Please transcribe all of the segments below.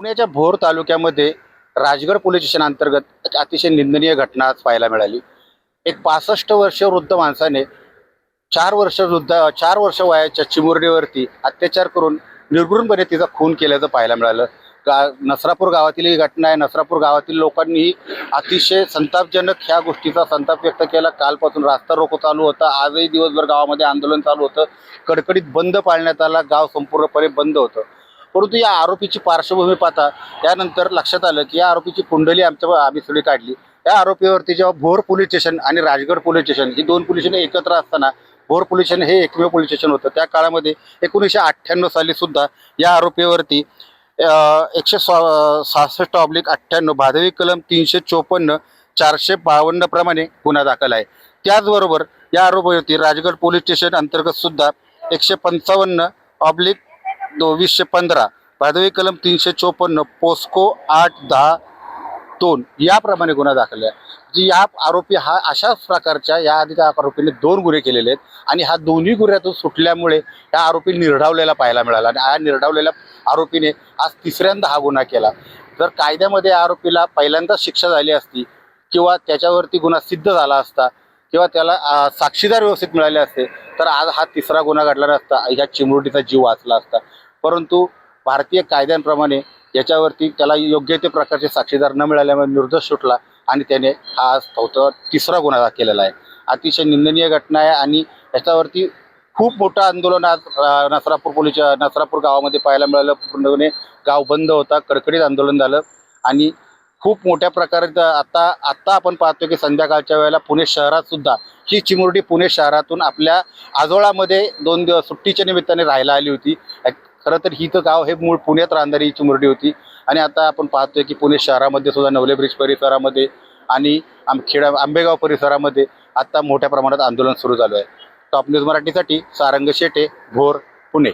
पुण्याच्या भोर तालुक्यामध्ये Rajgad police station अंतर्गत एक अतिशय निंदनीय घटना आज पाहायला मिळाली। एक 65 वर्षीय वृद्ध माणसाने 4 वर्ष वयाच्या चिमुरडीवरती अत्याचार करून निर्घृणपणे तिचा खून केल्याचं पाहायला मिळालं। नसरापूर गावातील ही घटना आहे। नसरापूर गावातील लोकांनी अतिशय संतापजनक ह्या गोष्टीचा संताप व्यक्त केला। कालपासून रास्ता रोको चालू होता, आजही दिवसभर गावामध्ये आंदोलन चालू होतं। कडकडीत बंद पाळण्यात आला, गाव संपूर्णपणे बंद होतं। परंतु या आरोपीची पार्श्वभूमी पाहता त्यानंतर लक्षात आलं की या आरोपीची कुंडली आम्ही सगळी काढली। या आरोपीवरती जेव्हा भोर पोलीस स्टेशन आणि राजगड पोलीस स्टेशन ही दोन पोलीस स्टेशन एकत्र असताना भोर पोलीस स्टेशन हे एकमेव पोलीस स्टेशन होतं। त्या काळामध्ये 1998 साली सुद्धा या आरोपीवरती 166/98 भादवी कलम 354 452 प्रमाणे गुन्हा दाखल आहे। त्याचबरोबर या आरोपीवरती राजगड पोलीस स्टेशन अंतर्गत सुद्धा 155/2015 भादवी कलम 354 पोस्को 8-10-2 याप्रमाणे गुन्हा दाखल आहे। जी या आरोपी हा अशाच प्रकारच्या या आधी त्या आरोपीने 2 गुन्हे केलेले आहेत आणि हा दोन्ही गुन्ह्यातून सुटल्यामुळे या आरोपी निर्ढावलेला पाहायला मिळाला आणि या निर्ढावलेल्या आरोपीने आज तिसऱ्यांदा हा गुन्हा केला। जर कायद्यामध्ये आरोपीला पहिल्यांदाच शिक्षा झाली असती किंवा त्याच्यावरती गुन्हा सिद्ध झाला असता किंवा त्याला साक्षीदार व्यवस्थित मिळाले असते तर आज हा तिसरा गुन्हा घडला नसता, ह्या चिमुरडीचा जीव वाचला असता। परंतु भारतीय कायद्यांप्रमाणे याच्यावरती त्याला योग्य ते प्रकारचे साक्षीदार न मिळाल्यामुळे निर्दोष सुटला आणि त्याने हा तिसरा गुन्हा केलेला आहे। अतिशय निंदनीय घटना आहे आणि याच्यावरती खूप मोठं आंदोलन आज नसरापूर गावामध्ये पाहायला मिळालं। पूर्णपणे गाव बंद होता, कडकडीत आंदोलन झालं आणि खूप मोठ्या प्रकारे आता आपण पाहतो की संध्याकाळच्या वेळेला पुणे शहरात सुद्धा ही चिमुरडी पुणे शहरातून आपल्या आजोळामध्ये 2 दिवस सुट्टीच्या निमित्ताने राहायला आली होती। खरं तर ही तर गाव हे मूळ पुण्यात राहणारी ही चिमुरडी होती आणि आता आपण पाहतोय की पुणे शहरामध्ये सुद्धा नवले ब्रिज परिसरामध्ये आणि आंबेगाव परिसरामध्ये आता मोठ्या प्रमाणात आंदोलन सुरू झालं आहे। टॉप न्यूज मराठीसाठी सारंग शेटे, भोर, पुणे।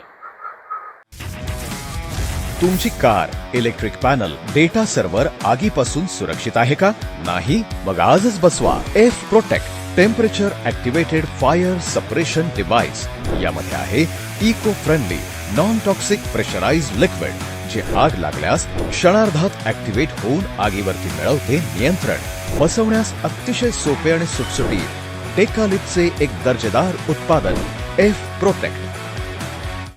तुमची car, electric panel, data server आगीपासून सुरक्षित आहे का? नाही? मग आजच बसवा F protect temperature activated fire suppression device. यामध्ये आहे eco friendly non toxic pressurised liquid जे आग लागल्यास क्षणार्धात ॲक्टिवेट होऊन आगीवरती मिळवते नियंत्रण। बसवण्यास अतिशय सोपे आणि सुटसुटीत टेकालिपचे एक दर्जेदार उत्पादन एफ प्रोटेक्ट।